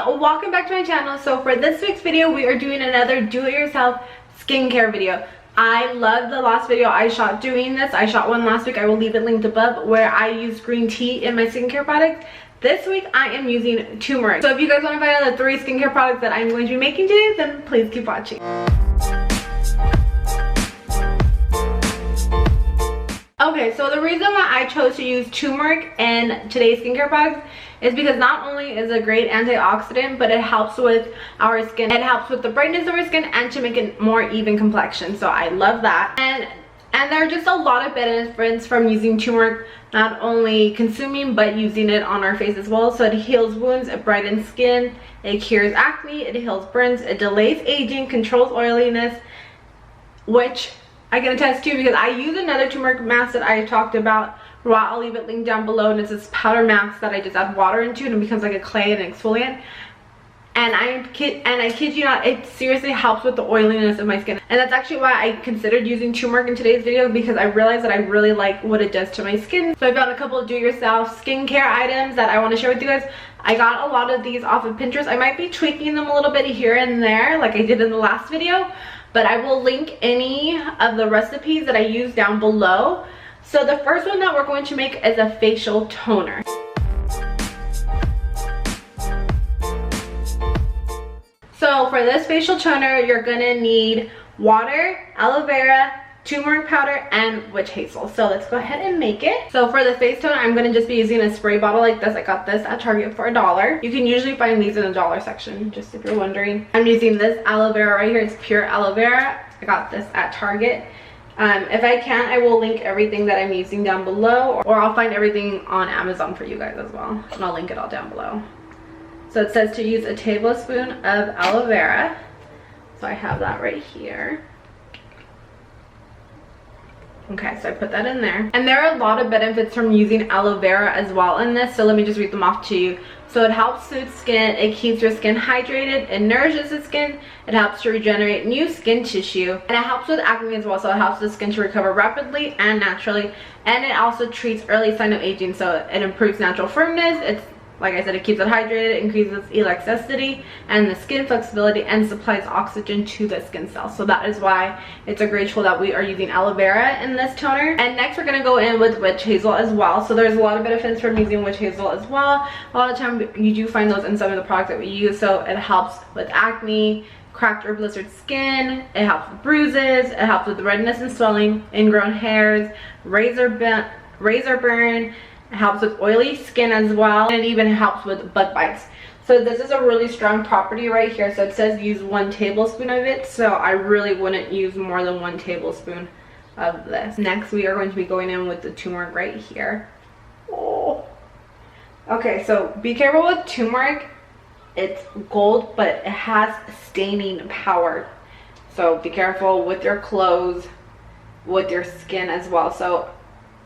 welcome back to my channel. So for this week's video, we are doing another do-it-yourself skincare video. I love the last video I shot doing this. I shot one last week. I will leave it linked above, where I used green tea in my skincare products. This week I am using turmeric. So if you guys want to find out the 3 skincare products that I'm going to be making today, then please keep watching. Okay, so the reason why I chose to use turmeric in today's skincare products is because not only is it a great antioxidant, but it helps with our skin. It helps with the brightness of our skin and to make it more even complexion. So I love that. And there are just a lot of benefits from using turmeric, not only consuming but using it on our face as well. So it heals wounds, it brightens skin, it cures acne, it heals burns, it delays aging, controls oiliness, which I can attest to because I use another turmeric mask that I talked about. I'll leave it linked down below, and it's this powder mask that I just add water into and it becomes like a clay and an exfoliant. And I kid you not, it seriously helps with the oiliness of my skin. And that's actually why I considered using turmeric in today's video, because I realized that I really like what it does to my skin. So I found a couple of do-it-yourself skincare items that I want to share with you guys. I got a lot of these off of Pinterest. I might be tweaking them a little bit here and there like I did in the last video, but I will link any of the recipes that I use down below. So the first one that we're going to make is a facial toner. So for this facial toner, you're gonna need water, aloe vera, turmeric powder, and witch hazel. So let's go ahead and make it. So for the face toner, I'm gonna just be using a spray bottle like this. I got this at Target for $1. You can usually find these in the dollar section, just if you're wondering. I'm using this aloe vera right here. It's pure aloe vera. I got this at Target. If I can, I will link everything that I'm using down below, or I'll find everything on Amazon for you guys as well, and I'll link it all down below. So it says to use a tablespoon of aloe vera. So I have that right here. Okay, so I put that in there. And there are a lot of benefits from using aloe vera as well in this, so let me just read them off to you. So it helps soothe skin, it keeps your skin hydrated, it nourishes the skin, it helps to regenerate new skin tissue, and it helps with acne as well. So it helps the skin to recover rapidly and naturally, and it also treats early sign of aging. So it improves natural firmness, it's like I said, it keeps it hydrated, increases elasticity and the skin flexibility, and supplies oxygen to the skin cells. So that is why it's a great tool that we are using aloe vera in this toner. And next we're going to go in with witch hazel as well. So there's a lot of benefits from using witch hazel as well. A lot of time you do find those in some of the products that we use. So it helps with acne, cracked or blistered skin, it helps with bruises, it helps with redness and swelling, ingrown hairs, razor burn. It helps with oily skin as well, and it even helps with bug bites. So this is a really strong property right here. So it says use 1 tablespoon of it, so I really wouldn't use more than 1 tablespoon of this. Next we are going to be going in with the turmeric right here. Oh. Okay, so be careful with turmeric. It's gold, but it has staining power, so be careful with your clothes, with your skin as well. So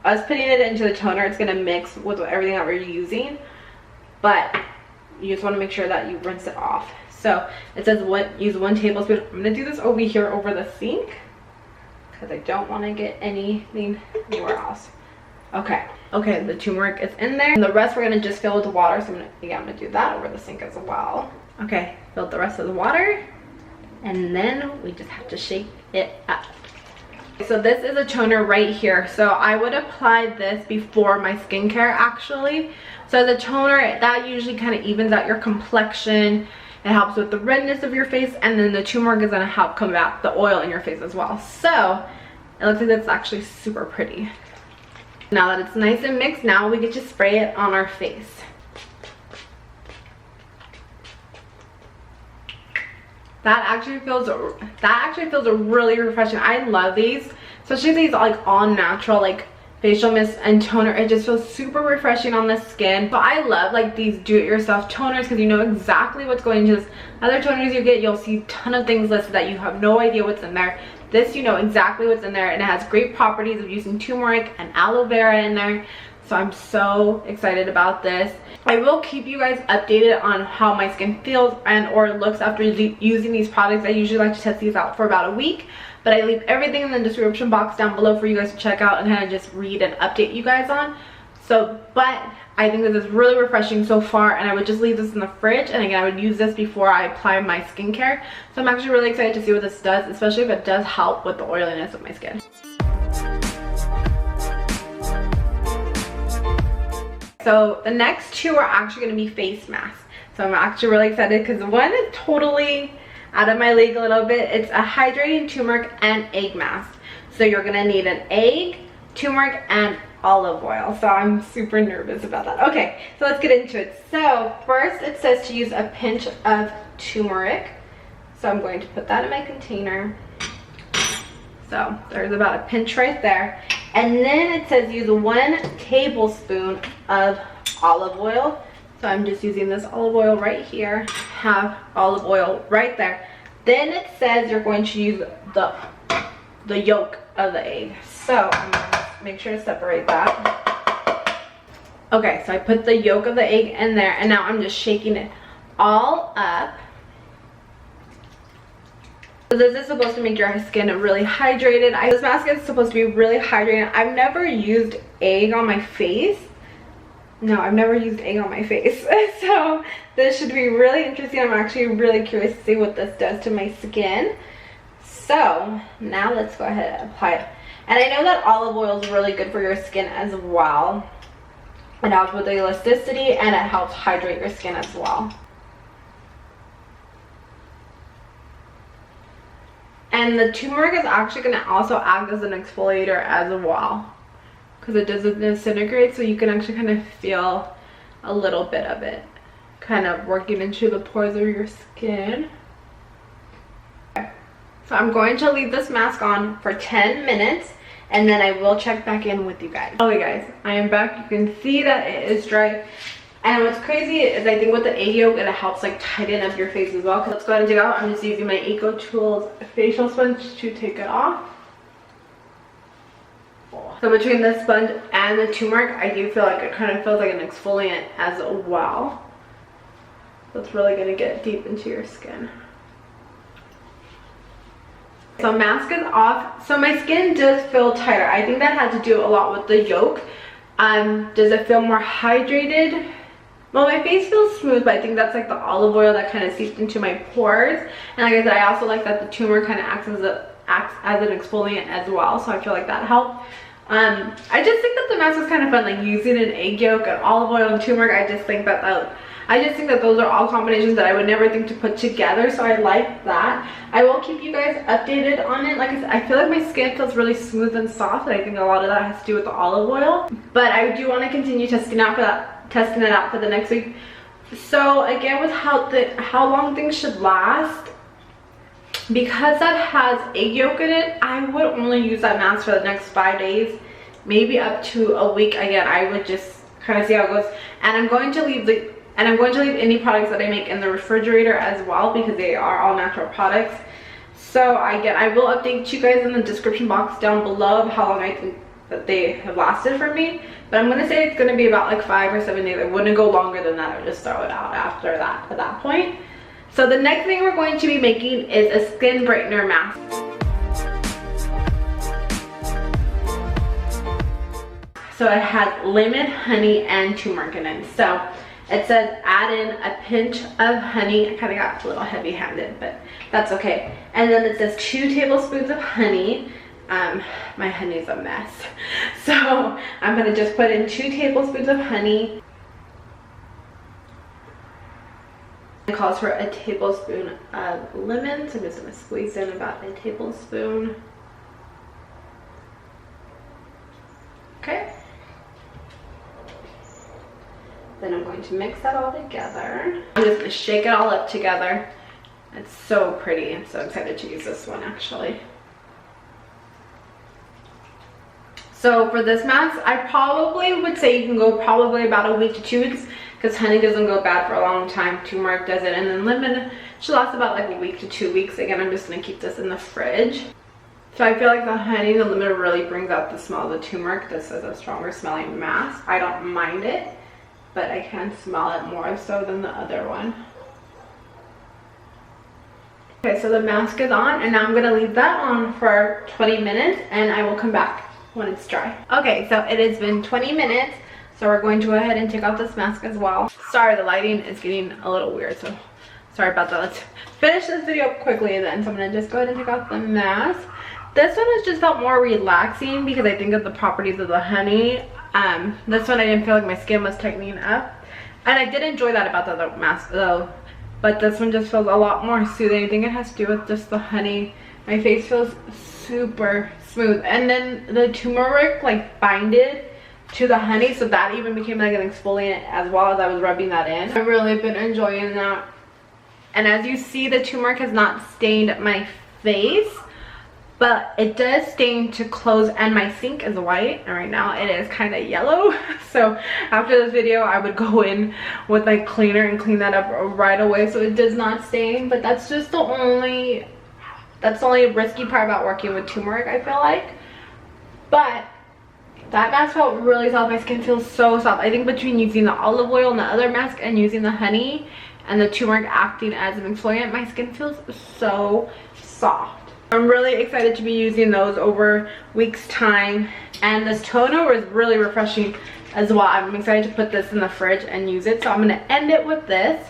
us putting it into the toner, it's going to mix with everything that we're using, but you just want to make sure that you rinse it off. So it says use 1 tablespoon. I'm going to do this over here over the sink because I don't want to get anything anywhere else. Okay, the turmeric is in there, and the rest we're going to just fill with water. So I'm going to do that over the sink as well. Okay, fill the rest of the water, and then we just have to shake it up. So this is a toner right here. So I would apply this before my skincare actually. So the toner, that usually kind of evens out your complexion. It helps with the redness of your face, and then the turmeric is going to help combat the oil in your face as well. So it looks like it's actually super pretty. Now that it's nice and mixed, now we get to spray it on our face. That actually feels really refreshing. I love these, especially these like all natural like facial mist and toner. It just feels super refreshing on the skin. So I love like these do-it-yourself toners because you know exactly what's going into this. Other toners you get, you'll see a ton of things listed that you have no idea what's in there. This, you know exactly what's in there, and it has great properties of using turmeric and aloe vera in there. So I'm so excited about this. I will keep you guys updated on how my skin feels and or looks after using these products. I usually like to test these out for about a week, but I leave everything in the description box down below for you guys to check out and kind of just read and update you guys on. So, but I think this is really refreshing so far, and I would just leave this in the fridge, and again I would use this before I apply my skincare. So I'm actually really excited to see what this does, especially if it does help with the oiliness of my skin. So the next two are actually going to be face masks. So I'm actually really excited because one is totally out of my league a little bit. It's a hydrating turmeric and egg mask. So you're going to need an egg, turmeric, and olive oil. So I'm super nervous about that. Okay, so let's get into it. So first it says to use a pinch of turmeric. So I'm going to put that in my container. So there's about a pinch right there. And then it says use 1 tablespoon of olive oil. So I'm just using this olive oil right here. Have olive oil right there. Then it says you're going to use the yolk of the egg. So I'm gonna make sure to separate that. Okay, so I put the yolk of the egg in there, and now I'm just shaking it all up. So this is supposed to make your skin really hydrated. This mask is supposed to be really hydrating. I've never used egg on my face. No, I've never used egg on my face. So this should be really interesting. I'm actually really curious to see what this does to my skin. So now let's go ahead and apply it. And I know that olive oil is really good for your skin as well. It helps with the elasticity, and it helps hydrate your skin as well. And the turmeric is actually going to also act as an exfoliator as well, because it doesn't disintegrate, so you can actually kind of feel a little bit of it kind of working into the pores of your skin. Okay. So I'm going to leave this mask on for 10 minutes, and then I will check back in with you guys. Okay guys, I am back. You can see that it is dry. And what's crazy is I think with the egg yolk, it helps like tighten up your face as well. Let's go ahead and dig it out. I'm just using my Eco Tools facial sponge to take it off. So between the sponge and the turmeric, I do feel like it kind of feels like an exfoliant as well. So it's really going to get deep into your skin. So mask is off. So my skin does feel tighter. I think that had to do a lot with the yolk. Does it feel more hydrated? Well, my face feels smooth, but I think that's like the olive oil that kind of seeped into my pores. And like I said, I also like that the turmeric kind of acts as an exfoliant as well. So I feel like that helped. I just think that the mask is kind of fun, like using an egg yolk and olive oil and turmeric. I just think that those are all combinations that I would never think to put together. So I like that. I will keep you guys updated on it. Like I said, I feel like my skin feels really smooth and soft, and I think a lot of that has to do with the olive oil. But I do want to continue testing it out for the next week. So again, with how long things should last, because that has egg yolk in it, I would only use that mask for the next 5 days, maybe up to a week. Again, I would just kind of see how it goes. And I'm going to leave any products that I make in the refrigerator as well, because they are all natural products. So again, I will update you guys in the description box down below of how long I think that they have lasted for me. But I'm going to say it's going to be about like 5 or 7 days. I wouldn't go longer than that. I would just throw it out after that, at that point. So the next thing we're going to be making is a skin brightener mask. So it has lemon, honey, and turmeric in it. So it says add in a pinch of honey. I kind of got a little heavy handed, but that's okay. And then it says 2 tablespoons of honey. My honey's a mess. So I'm gonna just put in 2 tablespoons of honey. It calls for a tablespoon of lemon, so I'm just gonna squeeze in about a tablespoon. Okay. Then I'm going to mix that all together. I'm just gonna shake it all up together. It's so pretty. I'm so excited to use this one actually. So for this mask, I probably would say you can go probably about a week to 2 weeks, because honey doesn't go bad for a long time, turmeric doesn't, and then lemon should last about like a week to 2 weeks. Again, I'm just gonna keep this in the fridge. So I feel like the honey, the lemon really brings out the smell of the turmeric. This is a stronger smelling mask. I don't mind it, but I can smell it more so than the other one. Okay, so the mask is on, and now I'm gonna leave that on for 20 minutes, and I will come back when it's dry. Okay, so it has been 20 minutes. So we're going to go ahead and take off this mask as well. Sorry, the lighting is getting a little weird, so sorry about that. Let's finish this video up quickly then. So I'm gonna just go ahead and take off the mask. This one has just felt more relaxing because I think of the properties of the honey. This one I didn't feel like my skin was tightening up. And I did enjoy that about the other mask though. But this one just feels a lot more soothing. I think it has to do with just the honey. My face feels super smooth. And then the turmeric like binded to the honey, so that even became like an exfoliant as well as I was rubbing that in. I've really been enjoying that. And as you see, the turmeric has not stained my face, but it does stain to clothes, and my sink is white and right now it is kind of yellow. So after this video I would go in with like cleaner and clean that up right away so it does not stain. But that's just the only risky part about working with turmeric, I feel like. But that mask felt really soft. My skin feels so soft. I think between using the olive oil and the other mask and using the honey and the turmeric acting as an exfoliant, my skin feels so soft. I'm really excited to be using those over weeks time. And this toner was really refreshing as well. I'm excited to put this in the fridge and use it. So I'm going to end it with this.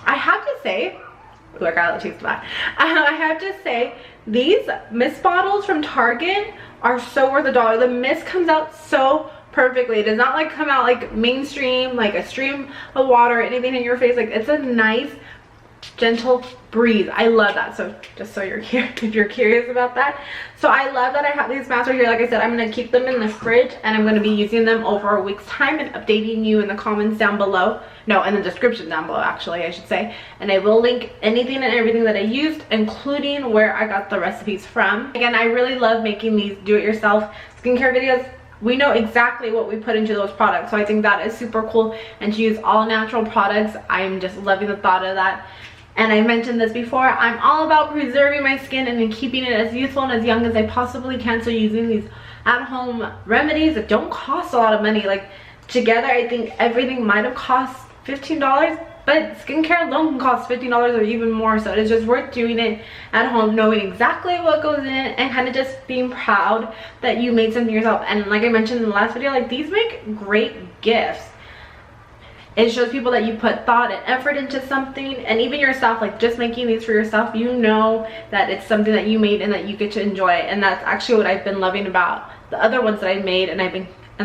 I have to say, ooh, I got a taste of that. I have to say, these mist bottles from Target are so worth $1. The mist comes out so perfectly. It does not like come out like mainstream, like a stream of water or anything in your face. Like, it's a nice gentle breeze. I love that. So just so you're here, if you're curious about that. So I love that I have these masks right here. Like I said, I'm going to keep them in the fridge and I'm going to be using them over a week's time and updating you in the comments down below. No, in the description down below, actually, I should say. And I will link anything and everything that I used, including where I got the recipes from. Again, I really love making these do-it-yourself skincare videos. We know exactly what we put into those products, so I think that is super cool. And to use all natural products, I'm just loving the thought of that. And I mentioned this before, I'm all about preserving my skin and keeping it as youthful and as young as I possibly can. So using these at-home remedies that don't cost a lot of money. Like, together I think everything might have cost $15, but skincare alone can cost $15 or even more. So it's just worth doing it at home, knowing exactly what goes in it, and kind of just being proud that you made something yourself. And like I mentioned in the last video, like, these make great gifts. It shows people that you put thought and effort into something, and even yourself, like just making these for yourself, you know that it's something that you made and that you get to enjoy. And that's actually what I've been loving about the other ones that I made. And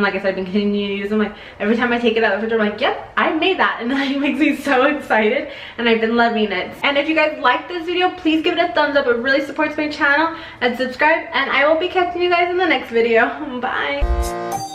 like I said, I've been continuing to use them. Like, every time I take it out of the fridge, I'm like, yep, I made that. And that makes me so excited, and I've been loving it. And if you guys like this video, please give it a thumbs up. It really supports my channel. And subscribe, and I will be catching you guys in the next video. Bye.